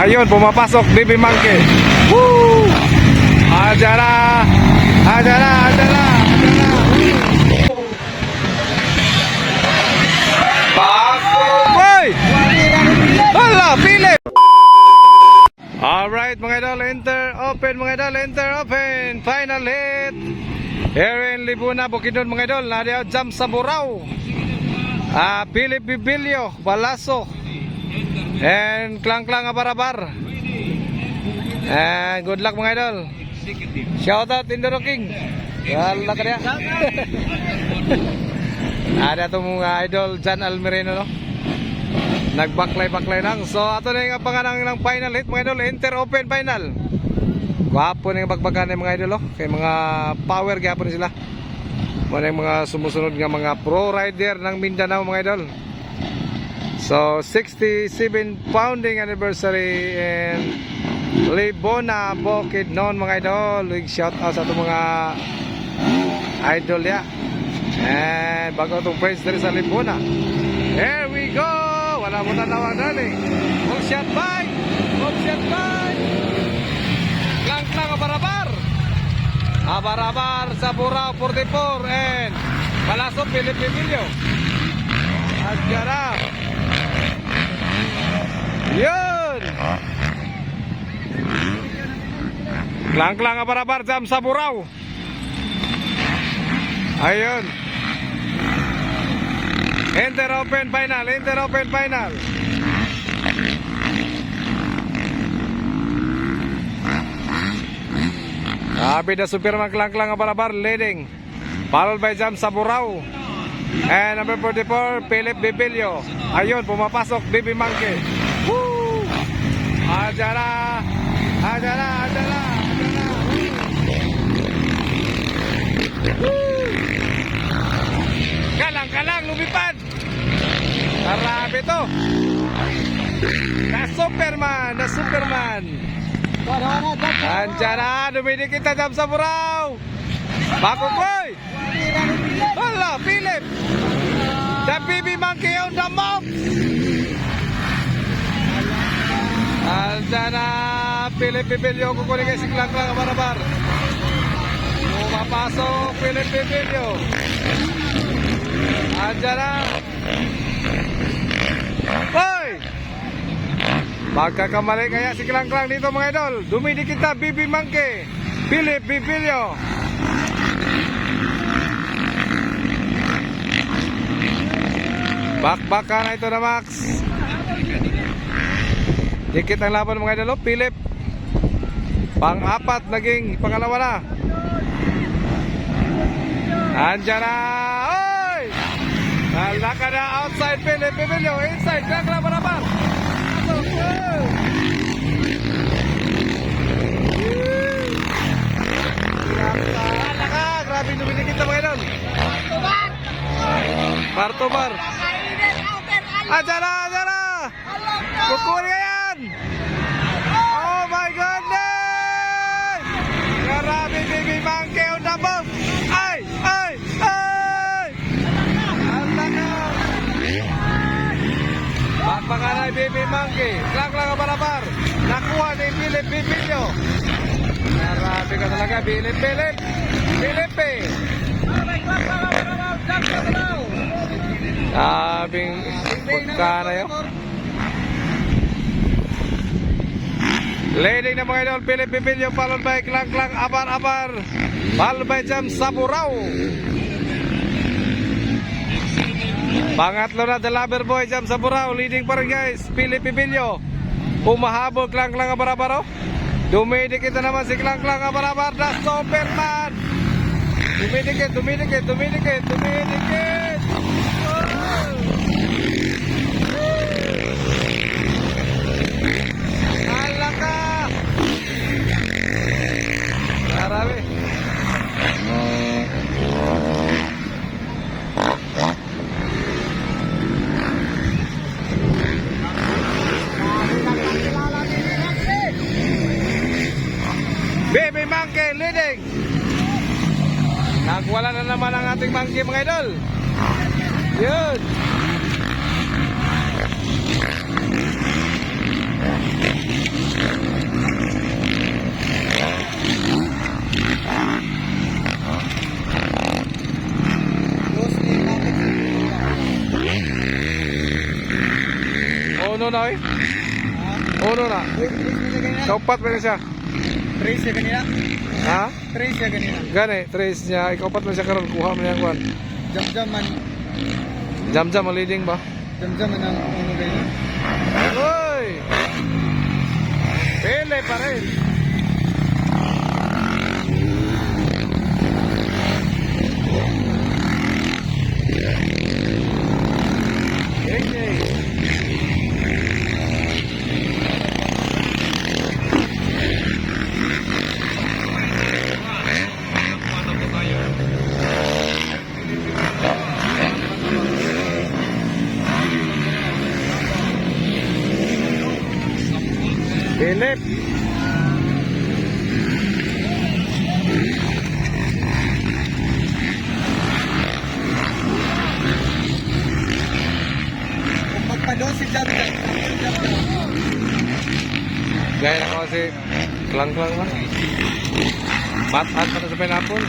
Ayun, pumapasok, Baby Monkey. Woo! Ayan na! Ayan na! Ayan na! Hoy! Hala, Philip! Alright mga idol, enter open mga idol, enter open. Final hit. Here in Libuna, Bukidnon mga idol. Nadia jump sa Burao. Philip Bibilio, Balaso. And Klang Klang Abarabar. And good luck mga idol. Shout out Indoro King. Wala ka niya. Ada itong mga idol Jan Almerino no. Nagbaklay-baklay lang. So ato na yung panganang ng final hit mga idol. Enter open final. Gwapo na yung bagbagan ng mga idol oh. Kaya mga power gwapo na sila. Mga yung mga sumusunod nga mga pro rider ng Mindanao mga idol. So 67 founding anniversary in Libona, Bukidnon mga idol. Shout out sa itong mga idol ya. And bago itong praise dari sa Libona. Here we go. Wala mo tanawang dali. Hook shot by. Hook shot by. Klang Klang Abarabar. Abarabar sa Burao 44 and Balaso Philip Emilio. Agyara. Yun. Klang Klang Abarabar jam sa Burao. Ayun. Enter open final, enter open final. Bida Superman Klang Klang Abarabar leading. Followed by jam sa Burao. And number 44, Philip Bibilio. Ayun, pumapasok, Baby Monkey. Woo! Ajara! Ajara! Ajara! Kalang-kalang, lumipad! Grabe to! Na Superman! Na Superman! Andiyan na! Dumidikit na jam sa Burao! Bako boy! Hala, Philip! The Baby Monkey on the mop! Andiyan na! Philip Bibilio, kukunin kayo si Klang Klang Abarabar. Pumapasok, Philip Bibilio. Andiyan na! Hoy! Magkakamali kaya si Klang Klang dito mga idol. Dumidikit na Baby Monkey. Philip Bibilio. Bakbaka na ito na Max. Dikit ang laban mga idol. Philip. Pang-apat naging pangalawa na. Andiyan na. Oy! Nalaka na outside Philip Bibilio. Inside Klang Klang Abarabar. Grabe dumidikit na mga idol. Partobar. Ajara, ajara. Kukunin yan. Oh my goodness. Grabe Baby Monkey on the move. Ay, ay, ay. Pagpanganay Baby Monkey. Klang Klang Abarabar. Nakuha ni Philip Bibilio. Grabe ka talaga Philip. Philip eh. Sabing pagkana yun. Leading na mga idol, Philip Bibilio, followed by Klang Klang Abarabar, followed by jam sa Burao. Pangatlo na The Lover Boy jam sa Burao, leading pa rin guys, Philip Bibilio. Pumahabol Klang Klang Abarabar. Dumidikit na naman si Klang Klang Abarabar, the Superman. Dumidikit. Alaka. Grabe. Baby Monkey leading. Nagwala na naman ang ating monkey mga idol. Yun. Uno na. Kaupat ba na siya? Trace siya kanina. Ha? Trace siya kanina. Gani, trace niya. Ikaupat na siya karon. Kuha mo niya kuhan. Jam-jam man. Jam-jam ang leading ba? Jam-jam man ang uno ganyan. Uy! Pele pa rin. Philip. Kung magpadon si Jam-jam. Gaya na kasi klang-klang man. Mat-at pa na sa pineapple.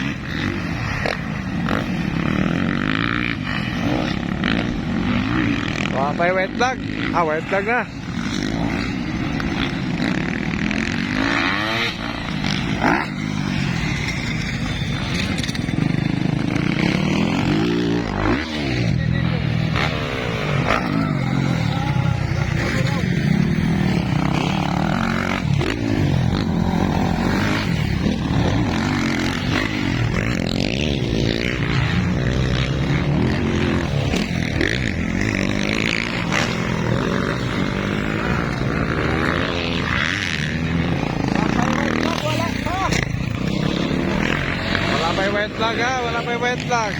Wala pa yung wet flag. Wet flag na. Wala pa yung wet flag ha. Wala pa yung wet flag.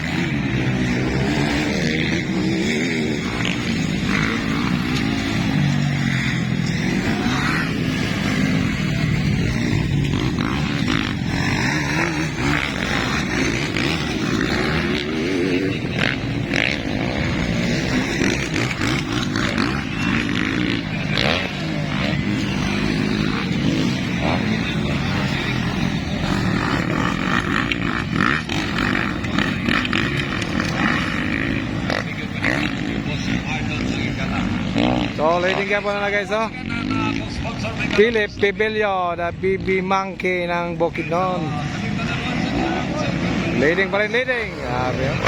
So, leading ka po na guys, oh. Philip Pibelio, the BB Monkey ng Bukidnon. Leading pa rin, leading. Sabi, oh.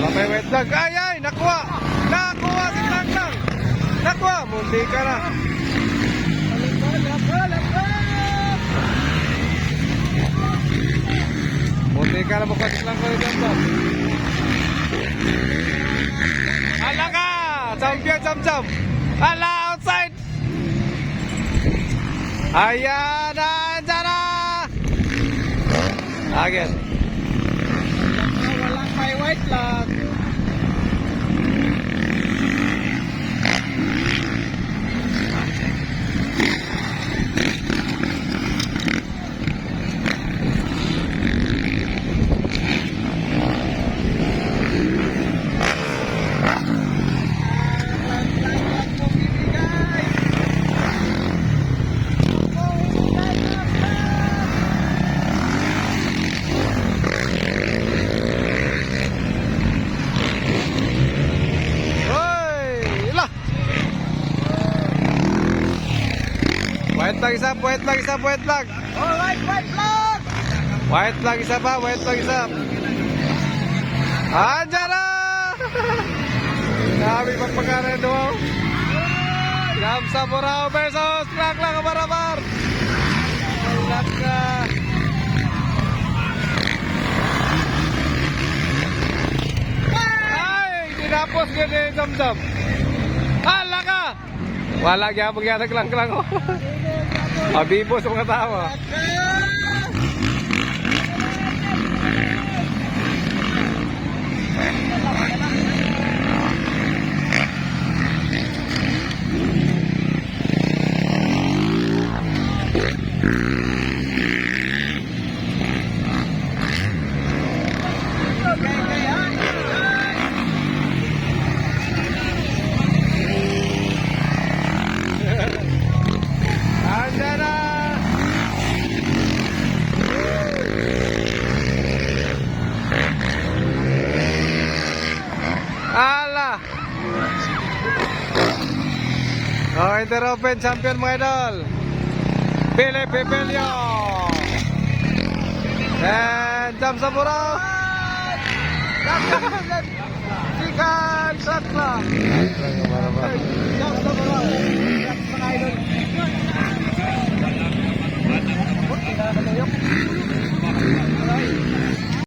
Wala pa yung wet flag. Ay, ay, nakuha. Nakuha si Klang-Klang. Nakuha. Mundi ka na. Mundi ka na bukas si Klang-Klang dito. Hala ka! Champion, jump. Hala, outside. Ayan, andyan na. Again. Wala pa yung white flag. White flag isa, white flag isa, white flag. Oh, white flag! White flag isa pa, white flag isa. Andiyan na! Dami pagpagkanan doon. Jam Saburao versus Klang-Klang Barabar. Ulat ka. Ay, tinapos ka ni Jam. Hala ka! Wala gyapon gyud Klang-Klang. Abibo sa mga tao. Open champion mga idol. Philip Pipilio. And Jam Saburo. Sikan Satla. Jump sa bro. Mga idol.